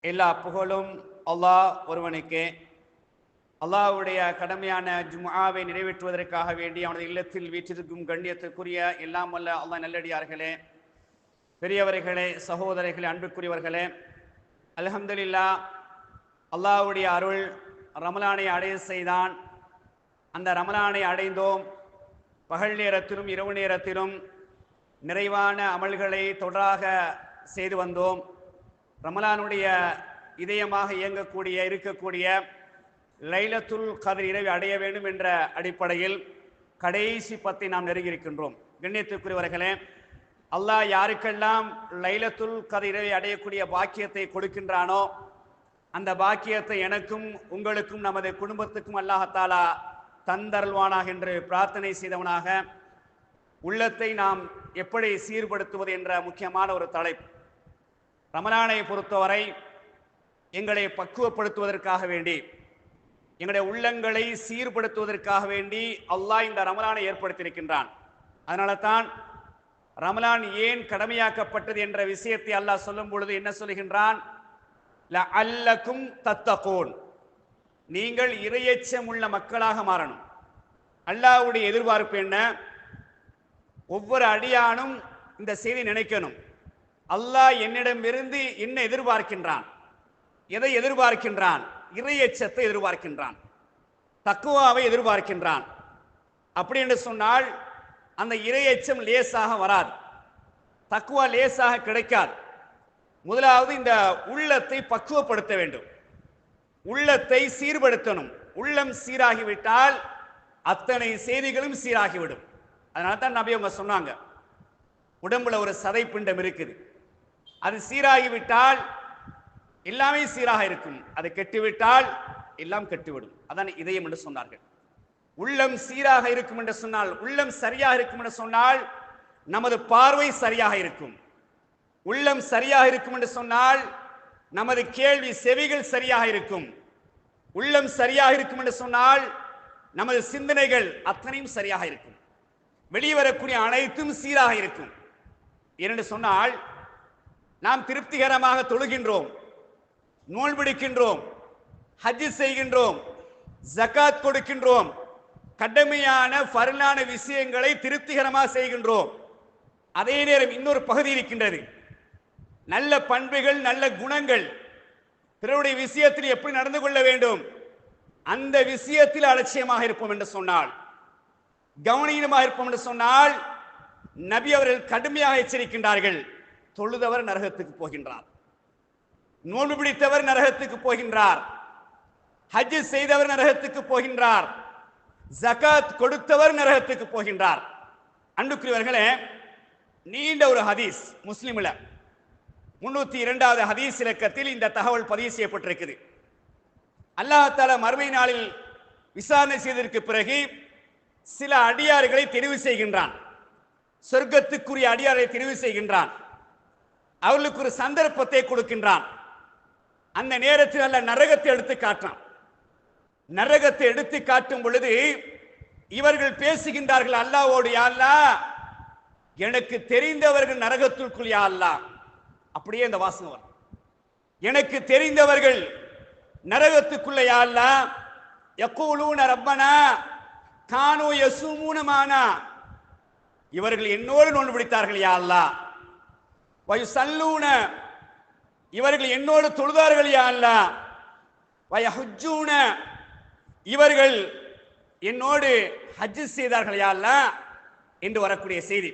எல்லா புகழும் அல்லாஹ் ஒருவனுக்கே. அல்லாஹ்வுடைய கடமையான ஜும்ஆவை நிறைவேற்றுவதற்காக வேண்டி அவனது இல்லத்தில் வீற்றிருக்கும் கண்ணியத்திற்குரிய எல்லாம் வல்ல அல்லாஹ் நல்லடியார்களே, பெரியவர்களே, சகோதரர்களே, அன்புக்குரியவர்களே, அல்ஹம்துலில்லாஹ், அல்லாஹ்வுடைய அருள் ரமலானை அடைய செய்தான். அந்த ரமலானை அடைந்தோம். பகல் நேரத்திலும் இரவு நேரத்திலும் நிறைவான அமல்களை தொடராக செய்து வந்தோம். ரமலானுடைய இதயமாக இருக்கக்கூடிய லைலத்துல் கத்ர் இரவை அடைய வேண்டும் என்ற அடிப்படையில் கடைசி 10 நாம் நெருங்கியிருக்கின்றோம். கண்ணியத்துக்குரியவர்களே, அல்லாஹ் யாருக்கெல்லாம் லைலத்துல் கத்ர் இரவை அடையக்கூடிய பாக்கியத்தை கொடுக்கின்றானோ அந்த பாக்கியத்தை எனக்கும் உங்களுக்கும் நமது குடும்பத்துக்கும் அல்லாஹ் தந்தருள்வானாக என்று பிரார்த்தனை செய்தவனாக, உள்ளத்தை நாம் எப்படி சீர்படுத்துவது என்ற முக்கியமான ஒரு தலைப்பு. ரமலானை பொறுத்தவரை எங்களை பக்குவப்படுத்துவதற்காக வேண்டி, எங்களுடைய உள்ளங்களை சீர்படுத்துவதற்காக வேண்டி அல்லாஹ் இந்த ரமலானை ஏற்படுத்தியிருக்கின்றான். அதனால தான் ரமலான் ஏன் கடமையாக்கப்பட்டது என்ற விஷயத்தை அல்லாஹ் சொல்லும் பொழுது என்ன சொல்கின்றான்? லஅல்லக்கும் தத்தகூன், நீங்கள் இறையச்சம் உள்ள மக்களாக மாறணும். அல்லாஹ்வுடைய எதிர்பார்ப்பு என்ன? ஒவ்வொரு அடியானும் இந்த செய்தி நினைக்கணும். அல்லாஹ் என்னிடமிருந்து என்ன எதிர்பார்க்கின்றான்? எதை எதிர்பார்க்கின்றான்? இறையச்சத்தை எதிர்பார்க்கின்றான், தக்குவாவை எதிர்பார்க்கின்றான். அப்படி என்று சொன்னால் அந்த இறையச்சம் லேசாக வராது, தக்குவா லேசாக கிடைக்காது. முதலாவது இந்த உள்ளத்தை பக்குவப்படுத்த வேண்டும், உள்ளத்தை சீர்படுத்தணும். உள்ளம் சீராகிவிட்டால் அத்தனை செய்திகளும் சீராகிவிடும். அதனால தான் நபி அவங்க சொன்னாங்க, உடம்புல ஒரு சதை பிண்டம் இருக்குது, அது சீராகிவிட்டால் எல்லாமே சீராக இருக்கும், அது கெட்டுவிட்டால் எல்லாம் கெட்டுவிடும். அதான் இதயம் என்று சொன்னார்கள். உள்ளம் சீராக இருக்கும் என்று சொன்னால், உள்ளம் சரியாக இருக்கும் என்று சொன்னால் நமது பார்வை சரியாக இருக்கும். உள்ளம் சரியாக இருக்கும் என்று சொன்னால் நமது கேள்வி செவிகள் சரியாக இருக்கும். உள்ளம் சரியாக இருக்கும் என்று சொன்னால் நமது சிந்தனைகள் அத்தனையும் சரியாக இருக்கும். வெளியே வரக்கூடிய அனைத்தும் சீராக இருக்கும். என்று சொன்னால் நாம் திருப்திகரமாக தொழுகின்றோம், நோன்பிடிக்கின்றோம், ஹஜ் செய்கின்றோம், ஜகாத் கொடுக்கின்றோம், கடமையான ஃபர்லான விஷயங்களை திருப்திகரமாக செய்கின்றோம். அதே நேரம் இன்னொரு பகுதி இருக்கின்றது, நல்ல பண்புகள், நல்ல குணங்கள், பிறருடைய விஷயத்தில் எப்படி நடந்து கொள்ள வேண்டும் அந்த விஷயத்தில் அலட்சியமாக இருப்போம் என்று சொன்னால், கவனீனமாக இருப்போம் என்று சொன்னால், நபி அவர்கள் கடுமையாக எச்சரிக்கின்றார்கள். தொழுதவர் நரகத்துக்கு போகின்றார், நோன்பு பிடித்தவர் நரகத்துக்கு போகின்றார், ஹஜ் செய்தவர் நரகத்துக்கு போகின்றார், ஜகாத் கொடுத்தவர் நரகத்துக்கு போகின்றார். அன்புக்குரியவர்களே, நீண்ட ஒரு ஹதீஸ் முஸ்லிம்ல 302வது ஹதீஸ் இலக்கத்தில் இந்த தகவல் பதிவு செய்யப்பட்டிருக்குது. அல்லாஹ் தஆலா மறுமை நாளில் விசாரணை செய்ததற்கு பிறகு சில அடியார்களை தெரிவு செய்கின்றான், சொர்க்கத்துக்குரிய அடியாரை தெரிவு செய்கின்றான், அவர்களுக்கு ஒரு சந்தர்ப்பத்தை கொடுக்கின்றான். அந்த நேரத்தில் அல்லாஹ் நரகத்தை எடுத்து காட்டான். நரகத்தை எடுத்து காட்டும் பொழுது இவர்கள் பேசுகின்றார்கள் அல்லாஹ்வோடு, யா அல்லாஹ், எனக்கு தெரிந்தவர்கள் நரகத்திற்குள், யா அல்லாஹ். அப்படியே இந்த வாசகம் வரும், எனக்கு தெரிந்தவர்கள் நரகத்துக்குள்ள, யா அல்லாஹ். யகூலூன ரப்பனா கானூ யஸூமூன மானா, இவர்கள் என்னோடு நோன்பு பிடித்தார்கள், யா அல்லாஹ். வயுஸல்லூன, இவர்கள் என்னோடு தொழுதார்கள், யா அல்லாஹ். வயஹுஜ்ஜூன, இவர்கள் என்னோடு ஹஜ் செய்தார்கள், யா அல்லாஹ் என்று வரக்கூடிய செய்தி.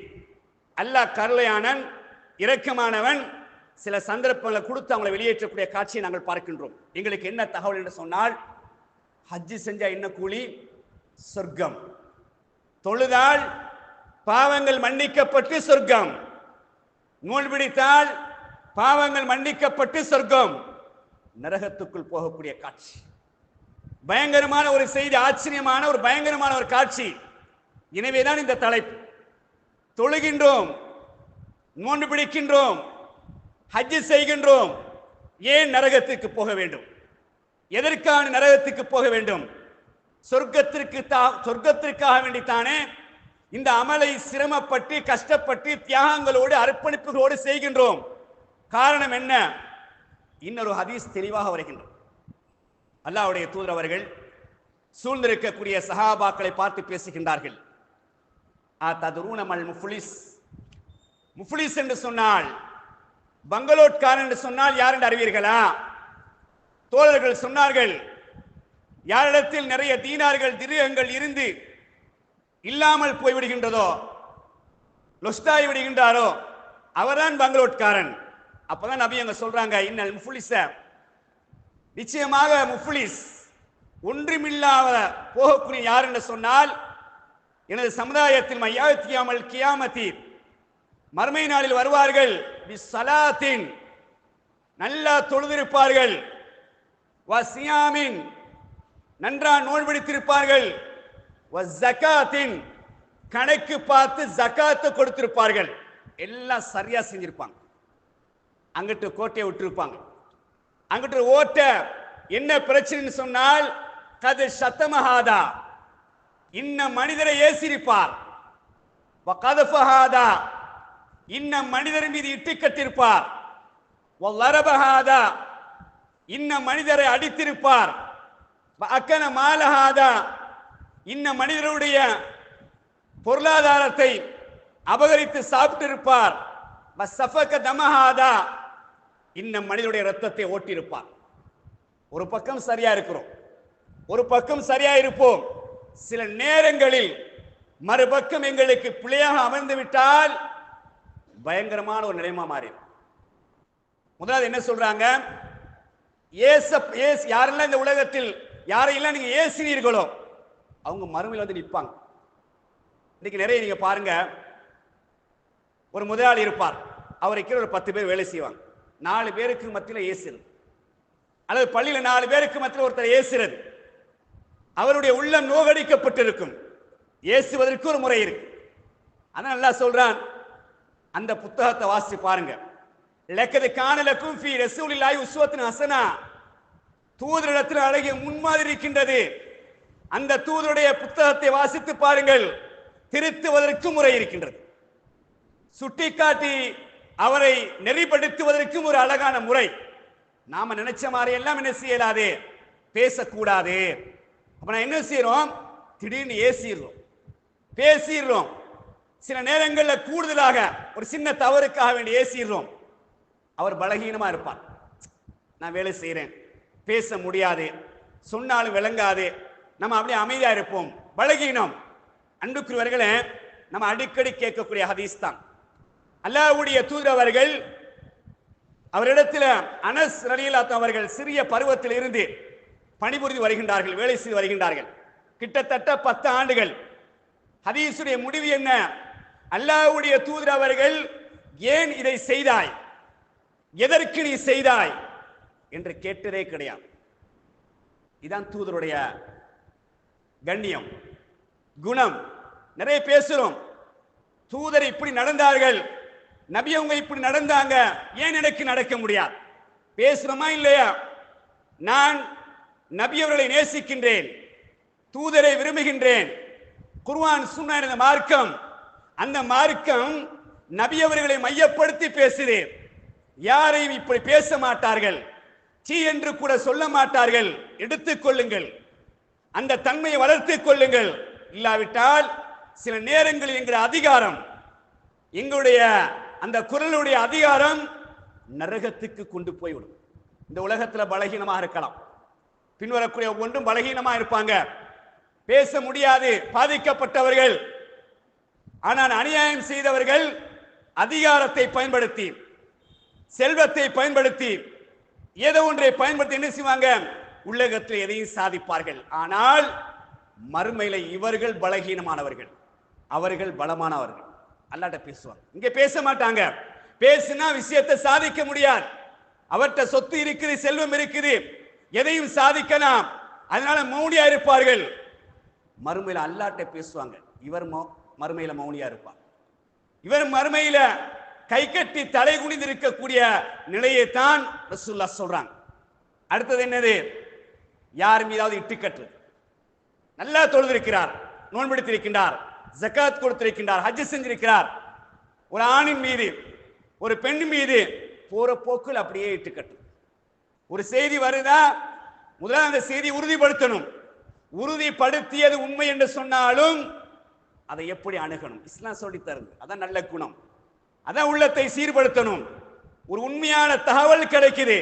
அல்லாஹ் கருணையானவன், இரக்கமானவன். சில சந்தர்ப்பங்களை கொடுத்து அவங்களை வெளியேற்றக்கூடிய காட்சியை நாங்கள் பார்க்கின்றோம். எங்களுக்கு என்ன தகவல் என்று சொன்னால், ஹஜ் செஞ்சா என்ன கூலி? சொர்க்கம். தொழுதால் பாவங்கள் மன்னிக்கப்பட்டு சொர்க்கம், நூல் பிடித்தால் பாவங்கள் மன்னிக்கப்பட்டு சொர்க்கம். நரகத்துக்குள் போகக்கூடிய காட்சி, பயங்கரமான ஒரு செய்தி, ஆச்சரியமான ஒரு பயங்கரமான ஒரு காட்சி. எனவேதான் இந்த தலைப்பு. தொழுகின்றோம், நோன்பு பிடிக்கின்றோம், ஹஜ் செய்கின்றோம், ஏன் நரகத்துக்கு போக வேண்டும்? எதற்கான நரகத்துக்கு போக வேண்டும்? சொர்க்கத்திற்காக வேண்டித்தானே இந்த அமலை சிரமப்பட்டு கஷ்டப்பட்டு தியாகங்களோடு அர்ப்பணிப்புகளோடு செய்கின்றோம். காரணம் என்ன? இன்னொரு ஹதீஸ் தெளிவாக வருகின்றது. அல்லாஹ்வுடைய தூதர் அவர்கள் சூழ்ந்திருக்கக்கூடிய சஹாபாக்களை பார்த்து பேசுகின்றார்கள். ததுரூன மல் முஃப்லிஸ், முஃப்லிஸ் என்று சொன்னால், பங்களோட்காரன் என்று சொன்னால் யார் என்று அறிவீர்களா? தோழர்கள் சொன்னார்கள், யாரிடத்தில் நிறைய தீனார்கள் திரகங்கள் இருந்து இல்லாமல் போய்விடுகின்றதோ, லொஸ்டாய் விடுகின்றாரோ, அவர்தான் பங்களோட்காரன். அப்பதான் நபி அங்க சொல்றாங்க, இன்னல் முஃப்லிஸ, நிச்சயமாக முஃப்லிஸ் ஒன்றுமில்லாத போகக்கூடிய யார் என்று சொன்னால், எனது சமுதாயத்தில் மையாத்தியாமல் கியாமத்தி, மறுமை நாளில் வருவார்கள், பிஸ்ஸலாத்தின், நல்லா தொழுதிருப்பார்கள், வசியாமின், நன்றா நோன்பு பிடித்திருப்பார்கள், வஸகாத்தின், கணக்கு பார்த்து ஜகாத்தை கொடுத்திருப்பார்கள். எல்லாம் சரியா செஞ்சிருப்பாங்க. அங்கிட்டு கோட்டையை விட்டுருப்பாங்க. அங்கிட்டு ஓட்ட என்ன பிரச்சனைன்னு சொன்னால், கது சத்தமஹாதா, இன்ன மனிதரை ஏசிருப்பார், வகதஃபஹாதா, இன்ன மனிதர் மீது இட்டு கட்டிருப்பார், வலரபஹாதா, இன்ன மனிதரை அடித்திருப்பார், அக்கன மாலஹாதா, இன்ன மனிதருடைய பொருளாதாரத்தை அபகரித்து சாப்பிட்டிருப்பார், வசஃபக தமஹாதா, இன்ன மனிதருடைய ரத்தத்தை ஓட்டியிருப்பார். ஒரு பக்கம் சரியா இருக்கிறோம், ஒரு பக்கம் சரியா இருப்போம். சில நேரங்களில் மறுபக்கம் எங்களுக்கு பிழையாக அமர்ந்து விட்டால் பயங்கரமான ஒரு நிலைமா மாறிடும். முதலாவது என்ன சொல்றாங்க, யாரெல்லாம் இந்த உலகத்தில் யாரையெல்லாம் நீங்க ஏசினீர்களோ அவங்க மறுமையில் வந்து நிற்பாங்க. இன்னைக்கு நிறைய நீங்க பாருங்க, ஒரு முதலாளி இருப்பார், அவரை கீழே ஒரு 10 பேர் வேலை செய்வாங்க. 4 பேருக்கு மத்தியில் ஏசுறது, அல்லது பள்ளியில் 4 பேருக்கு மத்தியில் ஒருத்தர் ஏசுறது, அவருடைய உள்ளம் நோகடிக்கப்பட்டிருக்கும். ஏசுவதற்கு ஒரு முறை இருக்கு. அதான் நல்லா சொல்றான், அந்த புத்தகத்தை வாசிச்சு பாருங்க. லக்கது கான லக்கும் ஃபீ ரசூலில்லாஹி உஸ்வத்துன் ஹஸனா, தூதரிடத்தில் அழகிய முன்மாதிரி இருக்கின்றது. அந்த தூதருடைய புத்தகத்தை வாசித்து பாருங்கள். திருத்துவதற்கு முறை இருக்கின்றது, சுட்டிக்காட்டி அவரை நெறிப்படுத்துவதற்கும் ஒரு அழகான முறை. நாம நினைச்ச மாதிரி எல்லாம் என்ன செய்யலாது, பேசக்கூடாது. அப்ப நான் என்ன செய்யறோம், திடீர்னு ஏசிடுறோம், பேசிடுறோம். சில நேரங்களில் கூடுதலாக ஒரு சின்ன தவறுக்காக வேண்டி ஏசிடுறோம். அவர் பலகீனமா இருப்பார். நான் வேலை செய்யறேன், பேச முடியாது, சொன்னாலும் விளங்காது, நம்ம அப்படியே அமைதியா இருப்போம். பலகீனம். அன்புக்குரியவர்களே, நம்ம அடிக்கடி கேட்கக்கூடிய ஹதீஸ் தான். அல்லாஹ்வுடைய தூதர் அவர்கள், அவரிடத்தில் அனஸ் ரலியல்லாஹு அவர்கள் சிறிய பருவத்தில் இருந்து பணிபுரிந்து வருகின்றார்கள், வேலை செய்து வருகின்றார்கள். கிட்டத்தட்ட 10 ஆண்டுகள். ஹதீஸுடைய முடிவு என்ன, அல்லாஹ்வுடைய தூதர் அவர்கள் ஏன் இதை செய்தாய், எதற்கு நீ செய்தாய் என்று கேட்டதே கிடையாது. இதான் தூதருடைய கண்ணியம், குணம். நிறைய பேசுறோம், தூதர் இப்படி நடந்தார்கள், நபி அவங்க இப்படி நடந்தாங்க, ஏன் எனக்கு நடக்க முடியாது? பேசுறோமா இல்லையா? நான் நபி அவர்களை நேசிக்கின்றேன், தூதரை விரும்புகின்றேன். குர்ஆன் சுன்னா என்ற மார்க்கம், அந்த மார்க்கம் நபி அவர்களை மையப்படுத்தி பேசுது. யாரையும் இப்படி பேச மாட்டார்கள், சீ என்று கூட சொல்ல மாட்டார்கள். எடுத்துக் கொள்ளுங்கள், அந்த தன்மையை வளர்த்துக் கொள்ளுங்கள். இல்லாவிட்டால் சில நேரங்களில் எங்கள் அதிகாரம், எங்களுடைய அந்த குரலுடைய அதிகாரம் நரகத்துக்கு கொண்டு போய்விடும். இந்த உலகத்தில் பலகீனமாக இருக்கலாம், பின்வரக்கூடிய ஒன்றும் பலகீனமாக இருப்பாங்க, பேச முடியாது, பாதிக்கப்பட்டவர்கள். ஆனால் அநியாயம் செய்தவர்கள் அதிகாரத்தை பயன்படுத்தி, செல்வத்தை பயன்படுத்தி, ஏதோ ஒன்றை பயன்படுத்தி என்ன செய்வாங்க, உலகத்தில் எதையும் சாதிப்பார்கள். ஆனால் மறுமையில இவர்கள் பலகீனமானவர்கள், அவர்கள் பலமானவர்கள். அல்லாஹ்ட்ட பேசுவாங்க, இங்க பேச மாட்டாங்க. பேசினா விஷயத்தை சாதிக்க முடியாது. அவர்கிட்ட சொத்து இருக்குது, செல்வம் இருக்குது, எதையும் சாதிக்கலாம், அதனால மௌனியா இருப்பார்கள். மறுமையில அல்லாஹ்ட்ட பேசுவாங்க, இவர் மறுமையில மௌனியா இருப்பார். இவர் மறுமையில கை கட்டி தலை குனிந்து இருக்கக்கூடிய நிலையை தான் ரசூலுல்லாஹ் சொல்றாங்க. அடுத்தது என்னது, யார் மீதாவது இட்டுக்கட்டு, நல்லா தொழுதிருக்கிறார், நோன்பெடுத்திருக்கின்றார், ஜகாத் கொடுத்திருக்கின்றார், ஹஜ் செஞ்சிருக்கிறார். ஒரு ஆணின் மீது, ஒரு பெண் மீது போற போக்கில் அப்படியே இட்டுக்கட்டு, ஒரு செய்தி வருதா, முதல்ல அந்த செய்தி உறுதிப்படுத்தணும். உறுதிப்படுத்தியது உண்மை என்று சொன்னாலும் அதை எப்படி அணுகணும் இஸ்லாம் சொல்லி தருது. அதான் நல்ல குணம். அதான் உள்ளத்தை சீர்படுத்தணும். ஒரு உண்மையான தகவல் கிடைக்குது,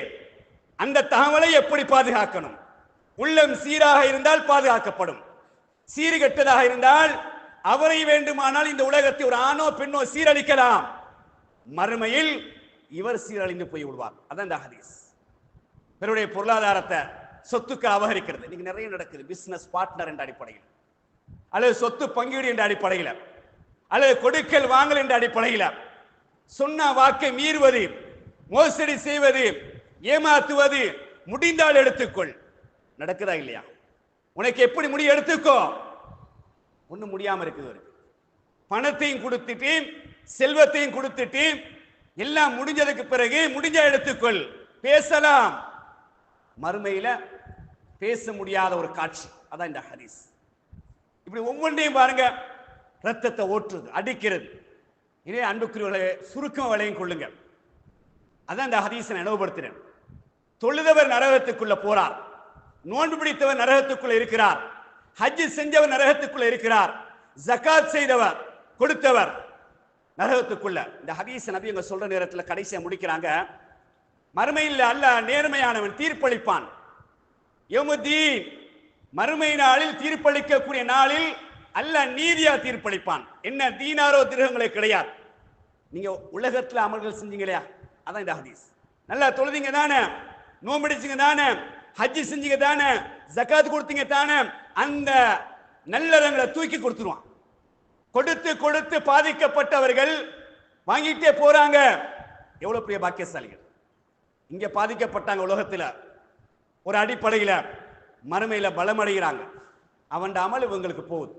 அந்த தகவலை எப்படி பாதுகாக்கணும்? உள்ளம் சீராக இருந்தால் பாதுகாக்கப்படும். சீர்கெட்டதாக இருந்தால் அவரை வேண்டுமானால் இந்த உலகத்தை ஒரு ஆணோ பெண்ணோ சீரழிக்கலாம், மறுமையில் இவர் சீரழிந்து போய் விடுவார். அதான் இந்த ஹதீஸ். பிறருடைய பொருளாதாரத்தை சொத்துக்கு அபகரிக்கிறது இன்னைக்கு நிறைய நடக்குது. பிசினஸ் பார்ட்னர் என்ற அடிப்படையில், அல்லது சொத்து பங்கீடு என்ற அடிப்படையில், அல்லது கொடுக்கல் வாங்கல் என்ற அடிப்படையில் சொன்ன வாக்கை மீறுவது, மோசடி செய்வது, ஏமாத்துவது, முடிந்தால் எடுத்துக்கொள். நடக்குதா இல்லையா? உனக்கு எப்படி முடிய எடுத்துக்கோ. ஒன்னும் முடியாம இருக்குது. பணத்தையும் கொடுத்துட்டு செல்வத்தையும் கொடுத்துட்டு எல்லாம் முடிஞ்சதுக்கு பிறகு முடிஞ்சா எடுத்துக்கொள். பேசலாம், மறுமையில பேச முடியாத ஒரு காட்சி. அதான் இந்த ஹதீஸ். இப்படி ஒவ்வொன்றையும் பாருங்க. ரத்தத்தை ஓட்டுறது, அடிக்கிறது. இதே அன்புக்குரியவர்களை சுருக்கம் வளையும் கொள்ளுங்க. அதான் இந்த ஹதீஸை நினைவுபடுத்தினேன். தொழுதவர் நரகத்துக்குள்ள போறார், நோன்பு பிடித்தவர் நரகத்துக்குள்ள இருக்கிறார், ஹஜ் செஞ்சவர் நரகத்துக்குள்ள இருக்கிறார், ஜகாத் செய்தவர் கொடுத்தவர் நரகத்துக்குள்ள. இந்த ஹதீஸ் நபி அங்க சொல்ற நேரத்தில் கடைசியா முடிக்கிறாங்க. மறுமையில் அல்லாஹ் நேர்மையானவன், தீர்ப்பளிப்பான். யௌமுத்தீன், மறுமை நாளில் தீர்ப்பளிக்கக்கூடிய நாளில் அல்லாஹ் நீதியா தீர்ப்பளிப்பான். என்ன தீனாரோ திருகங்களே கிடையாது. நீங்க உலகத்துல அமல்கள் செஞ்சீங்க இல்லையா, அதான் இந்த ஹதீஸ். நல்லா தொழுதீங்க தானே, நோம்படிச்சீங்க தானே, ஹஜ் செஞ்சீங்க தானே, ஜகாத் கொடுத்தீங்க தானே, அந்த நல்லறங்களை தூக்கி கொடுத்துருவான். கொடுத்து கொடுத்து பாதிக்கப்பட்டவர்கள் வாங்கிட்டே போறாங்க. எவ்வளவு பெரிய பாக்கியசாலிகள். இங்க பாதிக்கப்பட்டாங்க உலகத்துல ஒரு அடிப்படையில, மறுமையில பலமடைகிறாங்க. அவன் அமல் இவங்களுக்கு போகுது.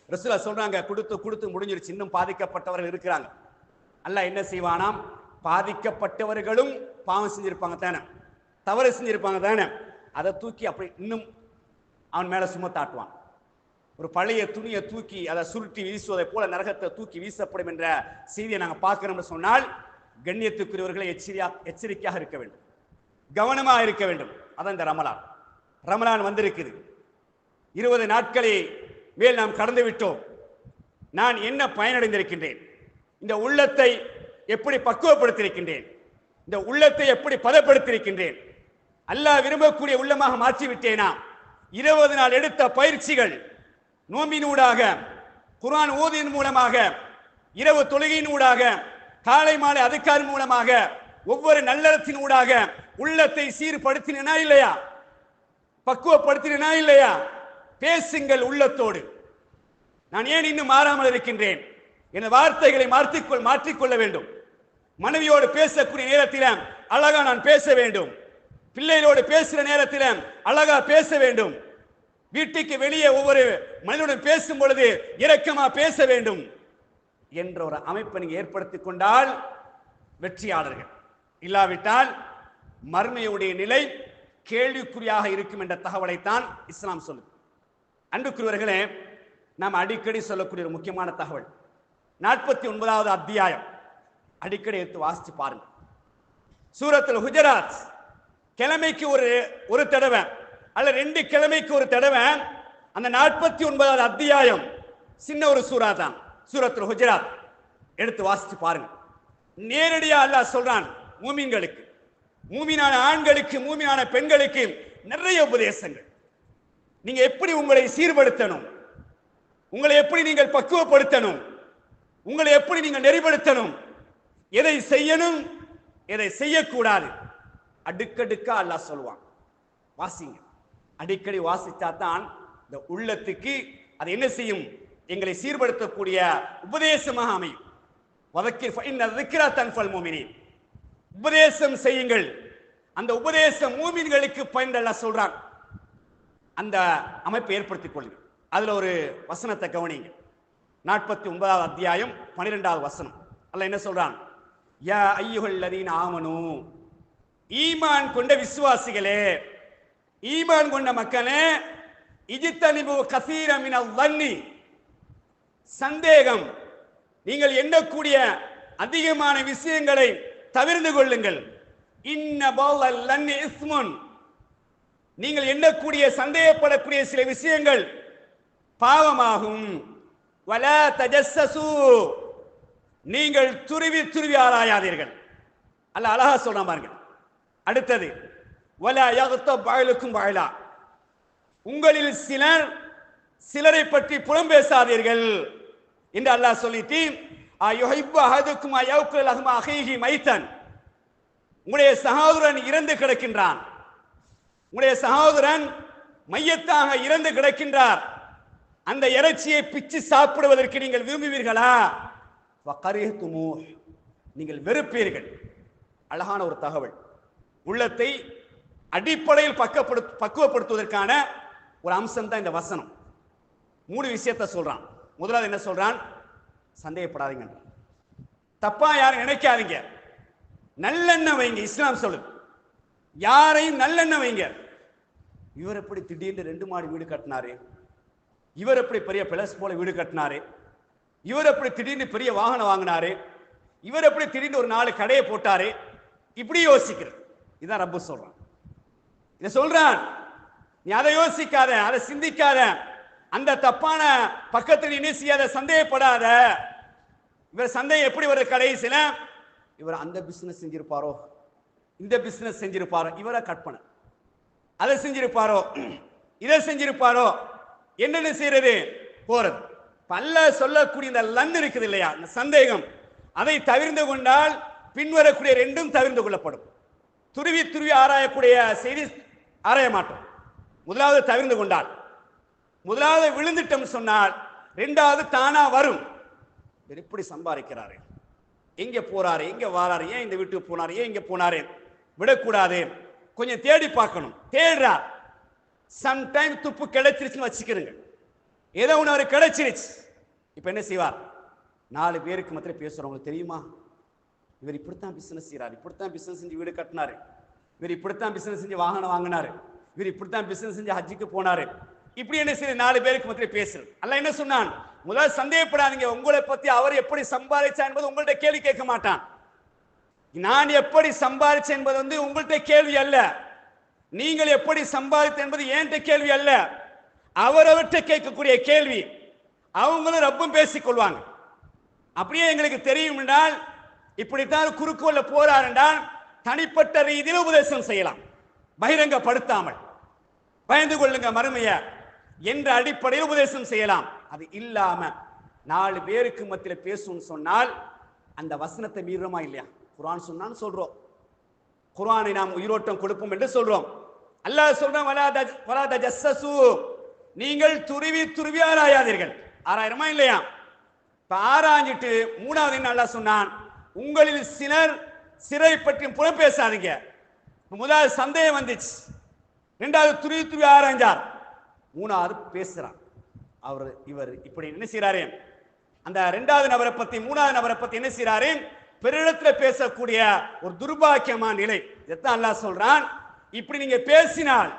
ரசூலா சொல்றாங்க, கொடுத்து கொடுத்து முடிஞ்சிருச்சு, இன்னும் பாதிக்கப்பட்டவர்கள் இருக்கிறாங்க. அல்லாஹ் என்ன செய்வானாம், பாதிக்கப்பட்டவர்களும் பாவம் செஞ்சிருப்பாங்க தானே, தவறு செஞ்சிருப்பாங்க தானே, அதை தூக்கி அப்படி இன்னும் அவன் மேல சுமத்தாட்டுவான். ஒரு பழைய துணியை தூக்கி அதை சுருட்டி வீசுவதை போல நரகத்தை தூக்கி வீசப்படும் என்ற செய்தியை நாங்கள் பார்க்கிறோம்னு சொன்னால், கண்ணியத்துக்குரியவர்களை எச்சரிக்கையாக இருக்க வேண்டும், கவனமாக இருக்க வேண்டும். அதான் இந்த ரமலான். ரமலான் வந்திருக்குது. 20 நாட்களை மேல் நாம் கடந்து விட்டோம். நான் என்ன பயனடைந்திருக்கின்றேன்? இந்த உள்ளத்தை எப்படி பக்குவப்படுத்தியிருக்கின்றேன்? இந்த உள்ளத்தை எப்படி பதப்படுத்தியிருக்கின்றேன்? அல்லாஹ் விரும்பக்கூடிய உள்ளமாக மாற்றி விட்டேனா? 20 நாள் எடுத்த பயிற்சிகள், நோம்பினூடாக, குர்ஆன் ஓதியின் மூலமாக, இரவு தொழுகையின் ஊடாக, காலை மாலை அதுக்கார் மூலமாக, ஒவ்வொரு நல்லறத்தின் ஊடாக உள்ளத்தை சீர்படுத்தினா இல்லையா? பக்குவப்படுத்தினா இல்லையா? பேசுங்கள் உள்ளத்தோடு. நான் ஏன் இன்னும் மாறாமல் இருக்கின்றேன்? என் வார்த்தைகளை மாற்றிக்கொள்ள வேண்டும். மனைவியோடு பேசக்கூடிய நேரத்தில் அழகா நான் பேச வேண்டும். பிள்ளைகளோடு பேசுகிற நேரத்தில் அழகா பேச வேண்டும். வீட்டுக்கு வெளியே ஒவ்வொரு மனிதனுடன் பேசும் பொழுது இரக்கமா பேச வேண்டும் என்ற ஒரு அமைப்பை நீங்க ஏற்படுத்திக் கொண்டால் வெற்றியாளர்கள். இல்லாவிட்டால் மர்மையுடைய நிலை கேள்விக்குறியாக இருக்கும் என்ற தகவலைத்தான் இஸ்லாம் சொல்லுது. அன்புக்குரியவர்களே, நாம் அடிக்கடி சொல்லக்கூடிய ஒரு முக்கியமான தகவல் 49வது அத்தியாயம். அடிக்கடி எடுத்து வாசிச்சு பாருங்க. சூரத்துல் ஹுஜராத். கிழமைக்கு ஒரு தடவை அல்ல 2 கிழமைக்கு ஒரு தடவை அந்த 49வது அத்தியாயம், சின்ன ஒரு சூரா தான் சூரத்துல் ஹுஜராத், எடுத்து வாசிச்சு பாருங்க. நேரடியா அல்லாஹ் சொல்றான் மூமின்களுக்கு, மூமினான ஆண்களுக்கு, மூமினான பெண்களுக்கு நிறைய உபதேசங்கள். நீங்க எப்படி உங்களை சீர்படுத்தணும், உங்களை எப்படி நீங்கள் பக்குவப்படுத்தணும், உங்களை எப்படி நீங்கள் நெறிப்படுத்தணும், எதை செய்யணும் எதை செய்யக்கூடாது, அடுக்கடுக்கா அல்லாஹ் சொல்லுவான். வாசிங்க. அடிக்கடி வாசித்தா தான் இந்த உள்ளத்துக்கு அது என்ன செய்யும், எங்களை சீர்படுத்தக்கூடிய உபதேசமாக அமையும். உபதேசம் செய்யுங்கள், அந்த உபதேசம் மூமின்களுக்கு பயன் அல்லாஹ் சொல்றான். அந்த அமைப்பை ஏற்படுத்திக் கொள்ளுங்க. அதுல ஒரு வசனத்தை கவனிங்க. 49வது அத்தியாயம் 12வது வசனம். அல்லாஹ் என்ன சொல்றான்? யா அய்யுஹல்லதீன ஆமனூ, ஈமான் கொண்ட விசுவாசிகளே, ஈமான் கொண்ட மக்களே, இஜ்தனிபு கஸீர மினல் ظன்னி, சந்தேகம், நீங்கள் எண்ணக்கூடிய அதிகமான விஷயங்களை தவிர்த்து கொள்ளுங்கள். இன்ன பௌலன் இஸ்முன், நீங்கள் எண்ணக்கூடிய சந்தேகப்படக்கூடிய சில விஷயங்கள் பாவமாகும். வலா தஜஸ்ஸசு, நீங்கள் துருவி துருவி ஆராயாதீர்கள். அல்லாஹ் அழகா சொல்றான் பாருங்க. அடுத்தது வலா யக்தப் பஅலுக்கும் பஅலா, உங்களில் சிலர் சிலரை பற்றி புறம் பேசாதீர்கள் என்று அல்லாஹ் சொல்லிட்டு அயுஹிப்பு அஹதுக்கும் அயௌகுல் லஹ்ம அஹீஹி மைத்தன், உங்களுடைய சகோதரன் இறந்து கிடக்கின்றான், உங்களுடைய சகோதரன் மையத்தாக இறந்து கிடக்கின்றார், அந்த இறைச்சியை பிச்சு சாப்பிடுவதற்கு நீங்கள் விரும்புவீர்களா? வகரிஹ்துமூ, நீங்கள் வெறுப்பீர்கள். அழகான ஒரு தகவல், உள்ளத்தை அடிப்படையில் பக்குவப்படுத்துவதற்கான ஒரு அம்சம் தான் இந்த வசனம். 3 விஷயத்தை சொல்றான். முதலாவது என்ன சொல்றான்? சந்தேகப்படாதீங்க, தப்பா யாரும் நினைக்காதீங்க, நல்லெண்ணம் வைங்க. இஸ்லாம் சொல்லுது யாரையும் நல்லெண்ணம் வைங்க. இவர் எப்படி திடீர்னு 2 மாடி வீடு கட்டினாரு, இவர் எப்படி பெரிய பிளஸ் போல வீடு கட்டினாரு, இவர் எப்படி திடீர்னு பெரிய வாகனம் வாங்கினாரு, இவர் எப்படி திடீர்னு ஒரு 4 கடையை போட்டாரு, இப்படி யோசிக்கிறது. இதான் ரப்பு சொல்றான். இதை சொல்றான், நீ அதை யோசிக்காத, அதை சிந்திக்காத, அந்த தப்பான பக்கத்தில் என்ன செய்யாத, சந்தேகப்படாத. இவர் சந்தேகம் எப்படி வருது? கடைசியில இவர் அந்த பிசினஸ் செஞ்சிருப்பாரோ, இந்த பிசினஸ் செஞ்சிருப்பாரோ, இவரை கற்பனை, அதை செஞ்சிருப்பாரோ, இதை செஞ்சிருப்பாரோ, என்னென்ன செய்யறது போறது. பல்ல சொல்லக்கூடிய இந்த லன் இருக்குது இல்லையா, இந்த சந்தேகம், அதை தவிர்த்து கொண்டால் பின்வரக்கூடிய 2ம் தவிர்த்து கொள்ளப்படும். துருவி துருவி ஆராயக்கூடிய செய்தி ஆராய மாட்டோம். முதலாவது தவிர்த்து கொண்டால், முதலாவது விழுந்துட்டம் சொன்னால் 2வது தானா வரும். எப்படி சம்பாதிக்கிறாரு, எங்க போறாரு, எங்க வாராரு, ஏன் இந்த வீட்டுக்கு போனாரு, ஏன் இங்க போனாரு, விடக்கூடாது, கொஞ்சம் தேடி பார்க்கணும். தேடுறார், சம்டைம் துப்பு கிடைச்சிருச்சுன்னு வச்சுக்கிறீங்க, ஏதோ ஒன்று அவருக்கு கிடைச்சிருச்சு. இப்ப என்ன செய்வார்? 4 பேருக்கு மாத்திரம் பேசுறவங்களுக்கு தெரியுமா, இவர் இப்படித்தான் பிசினஸ் செய்யறாரு, இப்படித்தான் பிசினஸ் செஞ்சு வீடு கட்டினாரு, இவர் இப்படித்தான் பிசினஸ் செஞ்சு வாகனம் வாங்கினாரு, இவர் இப்படித்தான் பிசினஸ் செஞ்சு ஹஜ்ஜுக்கு போனாரு, இப்படி என்ன செய்ய 4 பேருக்கு மாத்திரம் பேசுறது. அல்லாஹ் என்ன சொன்னான்? முதல் சந்தேகப்படாதீங்க, உங்களை பத்தி அவர் எப்படி சம்பாதிச்சா என்பது உங்கள்ட்ட கேள்வி கேட்க மாட்டான். நான் எப்படி சம்பாதிச்சேன் என்பது உங்கள்ட்ட கேள்வி அல்ல, நீங்கள் எப்படி சம்பாதித்த என்பது என்கிட்ட கேள்வி அல்ல, அவரவற்றை கேட்கக்கூடிய கேள்வி. அவங்களும் ரப்பும் பேசிக் கொள்வாங்க. அப்படியே எங்களுக்கு தெரியும் என்றால், இப்படித்தான் குறுக்கோல போறார் என்றால் தனிப்பட்ட ரீதியில் உபதேசம் செய்யலாம், பகிரங்கப்படுத்தாமல். பயந்து கொள்ளுங்க மறுமைய என்ற அடிப்படையில் உபதேசம் செய்யலாம். அது இல்லாம 4 பேருக்கு மத்தியில் பேசும் சொன்னால் அந்த வசனத்தை மீறுமா இல்லையா? குர்ஆன் சொன்னான்னு சொல்றோம், குர்ஆனை நாம் உயிரோட்டம் கொடுப்போம் என்று சொல்றோம். அல்லாஹ் சொல்றான், வலா தஜஸ்ஸசு, நீங்கள் துருவி துருவி ஆராயாதீர்கள். ஆராயிரமா இல்லையா? இப்ப ஆராய்ஞ்சிட்டு 3வது என்ன அல்லாஹ் சொன்னான்? உங்களில் சிலர் சிறை பற்றி புறம் பேசாதீங்க. முதலாவது சந்தேகம் வந்துச்சு, 2வது துருவி துருவி ஆராய்ஞ்சார், 3வது பேசுறான். இவர் இப்படி என்ன செய்யறாரு? அந்த 2வது நபரை பத்தி 3வது நபரை பத்தி என்ன செய்யறாரு? பிறரிடத்தில் பேசக்கூடிய ஒரு துர்பாக்கியமான நிலை. இதைத்தான் அல்லாஹ் சொல்றான், இப்படி நீங்க பேசினால்,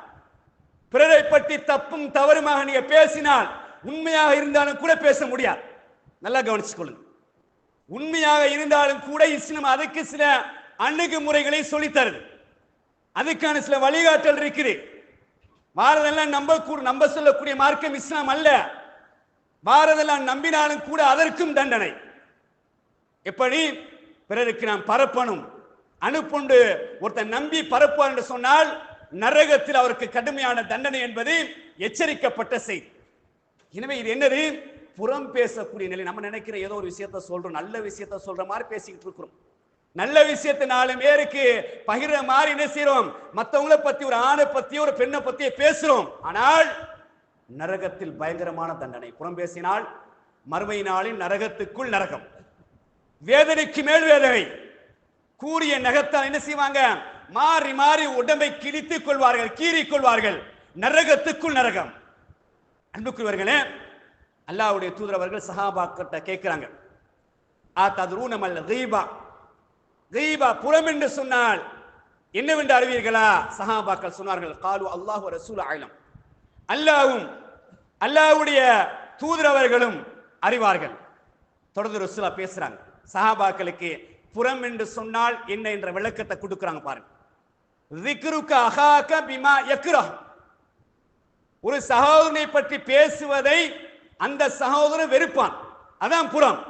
பிறரை பற்றி தப்பும் தவறுமாக நீங்க பேசினால், உண்மையாக இருந்தாலும் கூட பேச முடியாது. நல்லா கவனிச்சுக்கொள்ளுங்க. உண்மையாக இருந்தாலும் கூட இஸ்லாம் அதுக்கு சில அணுகுமுறைகளை சொல்லித்தருது, அதுக்கான சில வழிகாட்டல் இருக்குது. வாரதெல்லாம் நம்ப சொல்லக்கூடிய மார்க்கம் இஸ்லாம் அல்ல. வாரதெல்லாம் நம்பினாலும் கூட அதற்கும் தண்டனை. எப்படி? பிறருக்கு நாம் பரப்பணும், அனுப்புண்டு ஒருத்தன் நம்பி பரப்புவார் என்று சொன்னால் நரகத்தில் அவருக்கு கடுமையான தண்டனை என்பது எச்சரிக்கப்பட்ட செய்தி. எனவே இது என்னது? புறம் பேசக்கூடிய நிலை. நம்ம நினைக்கிற ஏதோ ஒரு விஷயத்த சொல்றோம், நல்ல விஷயத்த சொல்ற மாதிரி பேசிக்கிட்டு இருக்கிறோம். நல்ல விஷயத்தை 4 பேருக்கு பகிர மாதிரி என்ன செய்யறோம்? மற்றவங்களை பத்தி, ஒரு ஆணை பத்தி, ஒரு பெண்ணை பத்தி பேசுறோம். ஆனால் நரகத்தில் பயங்கரமான தண்டனை. புறம் பேசினால் மறுமை நாளில் நரகத்துக்குள் நரகம், வேதனைக்கு மேல் வேதனை. கூறிய நகத்தால் என்ன செய்வாங்க? மாறி மாறி உடம்பை கிழித்துக் கொள்வார்கள், கீறிக் கொள்வார்கள். நரகத்துக்குள் நரகம். அன்புக்குரியவர்களே, அல்லாஹ்வுடைய தூதர் அவர்கள் சஹாபாக்கிட்ட கேட்கிறாங்க, ஆததுரூனமல் கீபா, கீபா புறம் என்று சொன்னால் என்னவென்று அறிவீர்களா? சஹாபாக்கள் சொன்னார்கள், காலு அல்லாஹ் வ ரசூல் அலம், அல்லாஹ்வும் அல்லாஹ்வுடைய தூதர் அவர்களும் அறிவார்கள். தொடர்ந்து ரசூலா பேசுறாங்க, சஹாபாக்களுக்கு புறம் என்று சொன்னால் என்ன என்ற விளக்கத்தை கொடுக்குறாங்க பாருங்க. ذِكْرُكَ أَخَاكَ بِمَا يَكْرَهُ. ஒரு சகோதரனை பற்றி பேசுவதை அந்த சகோதரன் வெறுப்பான். அதான் புறம்.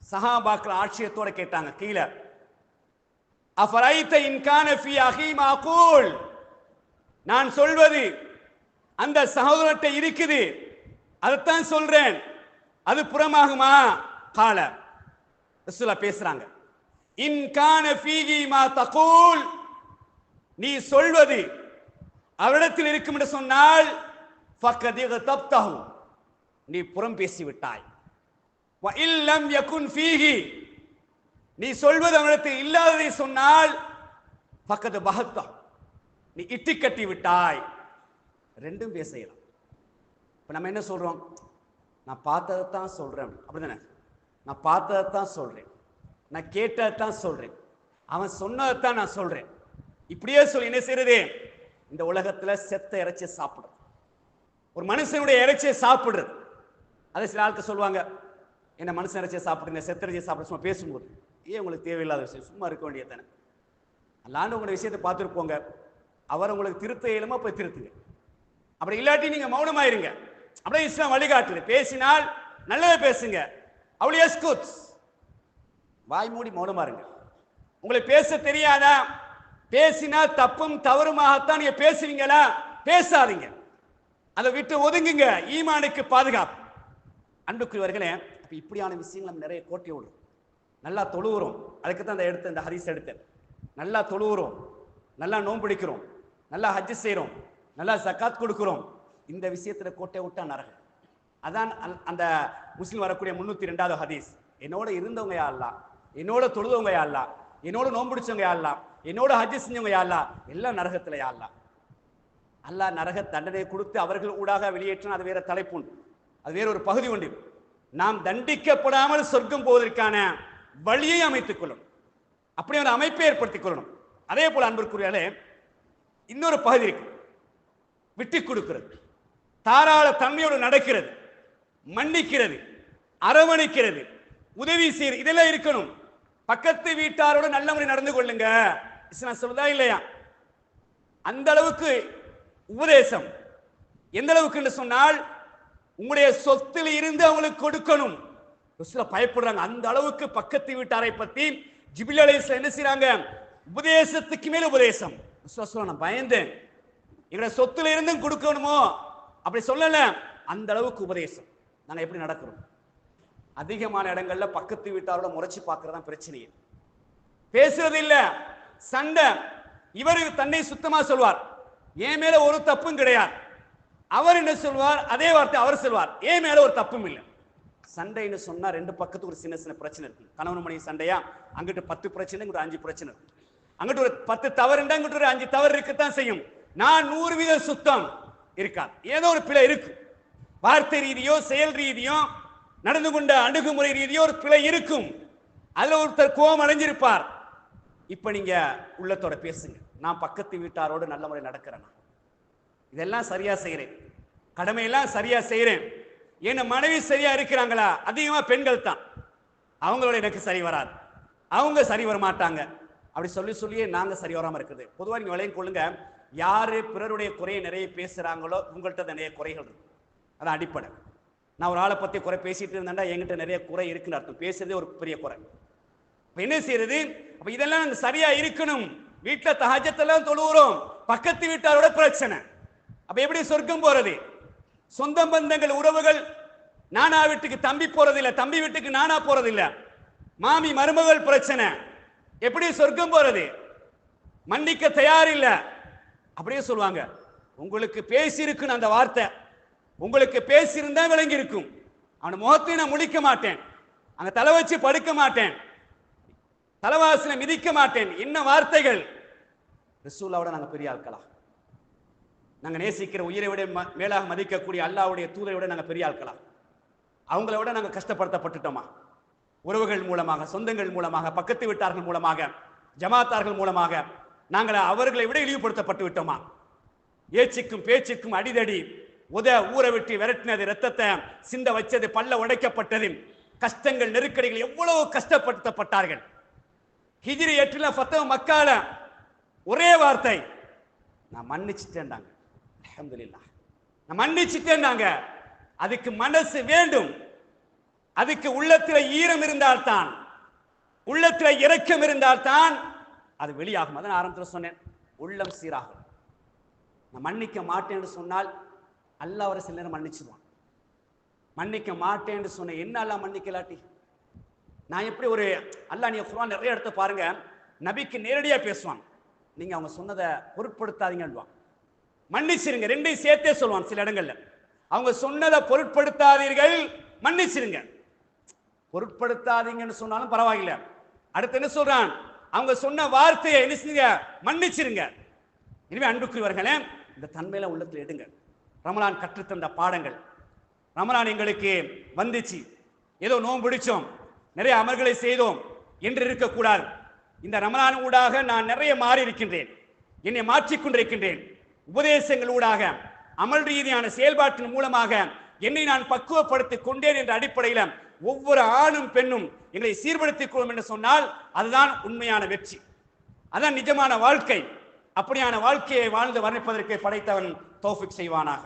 சஹாபாக்கள் ஆட்சியத்தோட கேட்டாங்க கீழே, அஃபரைத இன் கான ஃபீ அஹீ மாகூல், நான் சொல்வது அந்த சகோதரன்ட்ட இருக்குது, அதைத்தான் சொல்றேன், அது புறமாகுமா? கால ரசூலுல்லாஹ் பேசுறாங்க, இன் கான ஃபீஹி மா தகூல், நீ சொல்வது அவரிடத்தில் இருக்கும் என்று சொன்னால் ஃபக்கத் இக்தப்தஹு, நீ புறம் பேசி விட்டாய். வ இல்லம் யகுன் ஃபீஹி, நீ சொல்வது அவரிடத்தில் இல்லாததை சொன்னால் ஃபக்கத் பஹத்தஹு, நீ இட்டி கட்டி விட்டாய். ரெண்டும் பேசலாம். இப்ப நம்ம என்ன சொல்றோம்? நான் பார்த்ததைத்தான் சொல்றேன், அப்படிதானே? நான் பார்த்ததைத்தான் சொல்றேன், நான் கேட்டதைத்தான் சொல்றேன், அவன் சொன்னதைத்தான் நான் சொல்றேன். இப்படியே சொல்லி என்ன செய்யறது? இந்த உலகத்துல செத்த இறைச்சியை சாப்பிடுறது, ஒரு மனுஷனுடைய இறைச்சியை சாப்பிடுறது. அதை சில ஆட்கள் சொல்லுவாங்க, என்ன மனுஷன் இறைச்சியை சாப்பிடுங்க, செத்த இறைச்சியை சாப்பிட, சும்மா பேசும்போது ஏன் உங்களுக்கு தேவையில்லாத விஷயம், சும்மா இருக்க வேண்டியது தானே. அல்லாண்டு உங்களுடைய விஷயத்தை பார்த்துட்டு போங்க, அவர் உங்களுக்கு திருத்த இயலுமா போய் திருத்துங்க, அப்படி இல்லாட்டி நீங்க மௌனமாயிருங்க. அப்படியே இஸ்லாம் வழிகாட்டுது. பேசினால் நல்லதை பேசுங்க, அவளை எஸ்கூத், வாய் மூடி மௌனமா இருங்க. உங்களுக்கு பேச தெரியாதா? பேசினால் தப்பும் தவறுமாகத்தான் நீங்க பேசுவீங்களா? பேசாதீங்க, அதை விட்டு ஒதுங்குங்க, ஈமானுக்கு பாதுகாப்பு. அன்புக்குரியவர்களே, இப்படியான விஷயங்கள் நம்ம நிறைய கோட்டி விடுறோம். நல்லா தொழுகிறோம், அதுக்கு தான் இந்த ஹதீஸ் எடுத்தேன். நல்லா தொழுகிறோம், நல்லா நோம்பிடிக்கிறோம், நல்லா ஹஜ் செய்கிறோம், நல்லா ஜகாத் கொடுக்கிறோம், இந்த விஷயத்துல கோட்டை விட்டா நரகம். அதான் அந்த முஸ்லிம் வரக்கூடிய 302வது ஹதீஸ். என்னோட இருந்தவங்க யா அல்லாஹ், என்னோட தொழுதவங்க யா அல்லாஹ், என்னோட நோம்பிடிச்சவங்க யா அல்லாஹ், என்னோட ஹஜ் செஞ்சவங்க யா அல்லாஹ், எல்லாம் நரகத்துல யா அல்லாஹ். அல்லாஹ் நரக தண்டனை கொடுத்து அவர்கள் ஊடாக வெளியேற்றின, அது வேற தலைப்புண்டு, அது வேற ஒரு பகுதி உண்டு. நாம் தண்டிக்கப்படாமல் சொர்க்கம் போவதற்கான வழியை அமைத்துக் கொள்ளணும், அப்படி ஒரு அமைப்பை ஏற்படுத்திக் கொள்ளணும். அதே போல அன்பிற்குரியாலே இன்னொரு பகுதி இருக்கு, விட்டு கொடுக்கிறது, தாராள தன்மையோடு நடக்கிறது, மன்னிக்கிறது, அரவணைக்கிறது, உதவி செய்யறது, இதெல்லாம் இருக்கணும். பக்கத்து வீட்டாரோட நல்ல முறை நடந்து கொள்ளுங்க, இஸ்லாம் சொல்லுதா இல்லையா? அந்த அளவுக்கு உபதேசம். எந்த அளவுக்கு என்று சொன்னால், உங்களுடைய சொத்தில் இருந்து அவங்களுக்கு கொடுக்கணும். பயப்படுறாங்க அந்த அளவுக்கு பக்கத்து வீட்டாரை பத்தி. ஜிப்ரீல் அலைஹிஸ்ஸலாம் என்ன செய்றாங்க? உபதேசத்துக்கு மேல உபதேசம். நான் பயந்தேன், எங்களுடைய சொத்துல இருந்தும் கொடுக்கணுமோ, அப்படி சொல்லல, அந்த அளவுக்கு உபதேசம். நாங்க எப்படி நடக்கிறோம்? அதிகமான இடங்கள்ல பக்கத்து வீட்டாரோட முறைச்சு பார்க்கறதான் பிரச்சனையே. பேசுறது இல்ல, சண்டை. இவர் தன்னை சுத்தமா சொல்வார், என் மேல ஒரு தப்பும் கிடையாது. அவர் என்ன சொல்வார்? அதே வார்த்தை அவர் சொல்வார், என் மேல ஒரு தப்பும் இல்லை. சண்டைன்னு சொன்னா ரெண்டு பக்கத்துக்கு ஒரு சின்ன சின்ன பிரச்சனை இருக்கு. கணவன் மனைவி சண்டையா, அங்கிட்டு 10 பிரச்சனை, இங்கிட்டு 5 பிரச்சனை இருக்கு. அங்கிட்டு ஒரு 10 தவறு, இங்கிட்டு ஒரு 5 தவறு இருக்கத்தான் செய்யும். நான் 100% சுத்தம் இருக்காது, ஏதோ ஒரு பிழை இருக்கு. வார்த்தை ரீதியோ செயல் ரீதியோ நடந்து கொண்ட அணுகுமுறை ரீதியோ ஒரு பிழை இருக்கும். அதுல ஒருத்தர் கோபம் அடைஞ்சிருப்பார். இப்ப நீங்க உள்ளத்தோட பேசுங்க, நான் பக்கத்து வீட்டாரோடு நல்ல முறை நடக்கிறேன், இதெல்லாம் சரியா செய்யறேன், கடமையெல்லாம் சரியா செய்யறேன், என்ன மனைவி சரியா இருக்கிறாங்களா? அதிகமா பெண்கள் தான், அவங்களோட எனக்கு சரி வராது, அவங்க சரி வர மாட்டாங்க, அப்படி சொல்லி சொல்லியே நாங்க சரி வராம இருக்குது. பொதுவாக நீங்க விளையும் கொள்ளுங்க, யாரு பிறருடைய குறையை நிறைய பேசுறாங்களோ உங்கள்கிட்ட நிறைய குறைகள் இருக்கு, அதான் அடிப்படை. நான் ஒரு ஆளை பத்தி குறை பேசிட்டு இருந்தேன்டா, என்கிட்ட நிறைய குறை இருக்குன்னு அர்த்தம். பேசுறதே ஒரு பெரிய குறை. என்ன செய்யறது? அப்ப இதெல்லாம் சரியா இருக்கணும். வீட்டுல தஹஜ்ஜத்தெல்லாம் தொழுகிறோம், பக்கத்து வீட்டாரோட பிரச்சனை, அப்ப எப்படி சொர்க்கம் போறது? சொந்த பந்தங்கள் உறவுகள், நானா வீட்டுக்கு தம்பி போறதில்லை, தம்பி வீட்டுக்கு நானா போறதில்லை, மாமி மருமகள் பிரச்சனை, எப்படி சொர்க்கம் போறது? மன்னிக்க தயார் இல்ல. அப்படியே சொல்லுவாங்க, உங்களுக்கு பேசி இருக்குன்னு அந்த வார்த்தை, உங்களுக்கு பேசியிருந்தா விளங்கி இருக்கும். அவன் முகத்தை நான் முழிக்க மாட்டேன், அங்க தலை வச்சு படுக்க மாட்டேன், தலைவாசல மிதிக்க மாட்டேன். என்ன வார்த்தைகள்! ரசூலாவோட நாங்க பெரிய ஆட்களா? நாங்க நேசிக்கிற உயிரை விட மேலாக மதிக்கக்கூடிய அல்லாஹ்வுடைய தூதரை விட நாங்க பெரிய ஆட்களா? அவங்கள விட நாங்க கஷ்டப்படுத்தப்பட்டுட்டோமா? உறவுகள் மூலமாக, சொந்தங்கள் மூலமாக, பக்கத்து வீட்டார்கள் மூலமாக, ஜமாத்தார்கள் மூலமாக நாங்கள் அவர்களை விட இழிவுபடுத்தப்பட்டு விட்டோமா? ஏச்சுக்கும் பேச்சுக்கும் அடிதடி, ஊரை விட்டு விரட்டினது, ரத்தத்தை சிந்த வச்சது, பல்ல உடைக்கப்பட்டது, கஷ்டங்கள் நெருக்கடிகள், எவ்வளவு கஷ்டப்படுத்தப்பட்டார்கள். ஹிஜ்ரி 8 ஃபத்தஹ் மக்கால ஒரே வார்த்தை, நான் மன்னிச்சிட்டேன்டாங்க. அல்ஹம்துலில்லாஹ், நான் மன்னிச்சிட்டேன்டாங்க. அதுக்கு மனசு வேண்டும், அதுக்கு உள்ளத்தில் ஈரம் இருந்தால்தான், உள்ளத்தில் இரக்கம் இருந்தால்தான் அது வெளியாகும். அதான் ஆரம்பத்தில் சொன்னேன், உள்ளம் சீராகும். நான் மன்னிக்க மாட்டேன்னு சொன்னால் அல்லாஹ் அவரை சில நேரம் மன்னிச்சுடுவான். மன்னிக்க மாட்டேன்னு சொன்ன என்ன அல்லாஹ் மன்னிக்கலாட்டி நான் எப்படி ஒரு அல்லாஹ், நீங்க குர்ஆன் நிறைய இடத்த பாருங்க, நபிக்கு நேரடியா பேசுவான். நீங்க அவங்க சொன்னதை பொருட்படுத்தாதீங்கன்னுவான். மன்னிச்சிருங்க, ரெண்டையும் சேர்த்தே சொல்லுவான். சில இடங்கள்ல அவங்க சொன்னதை பொருட்படுத்தாதீர்கள், மன்னிச்சிருங்க. பொருட்படுத்தாதீங்கன்னு சொன்னாலும் பரவாயில்லை. அடுத்து என்ன சொல்றான், அவங்க சொன்ன வார்த்தையை என்ன செய்யுங்க, மன்னிச்சிருங்க. எனவே அன்புக்குரியவர்களே, இந்த தன்மையில உள்ளத்தில் எடுங்க. ரமலான் கற்றுத்தந்த பாடங்கள், ரமலான் எங்களுக்கு வந்துச்சு, ஏதோ நோன்பு பிடிச்சோம், நிறைய அமல்களை செய்தோம் என்று இருக்கக்கூடாது. இந்த ரமலான் ஊடாக நான் நிறைய மாறி இருக்கின்றேன், என்னை மாற்றிக்கொண்டிருக்கின்றேன். உபதேசங்கள் ஊடாக, அமல் ரீதியான செயல்பாட்டின் மூலமாக என்னை நான் பக்குவப்படுத்திக் கொண்டேன் என்ற அடிப்படையில் ஒவ்வொரு ஆணும் பெண்ணும் எங்களை சீர்படுத்திக் கொள்ளும் என்று சொன்னால் அதுதான் உண்மையான வெற்றி, அதான் நிஜமான வாழ்க்கை. அப்படியான வாழ்க்கையை வாழ்ந்து வர்ணிப்பதற்கு படைத்தவன் தௌஃபிக் செய்வானாக.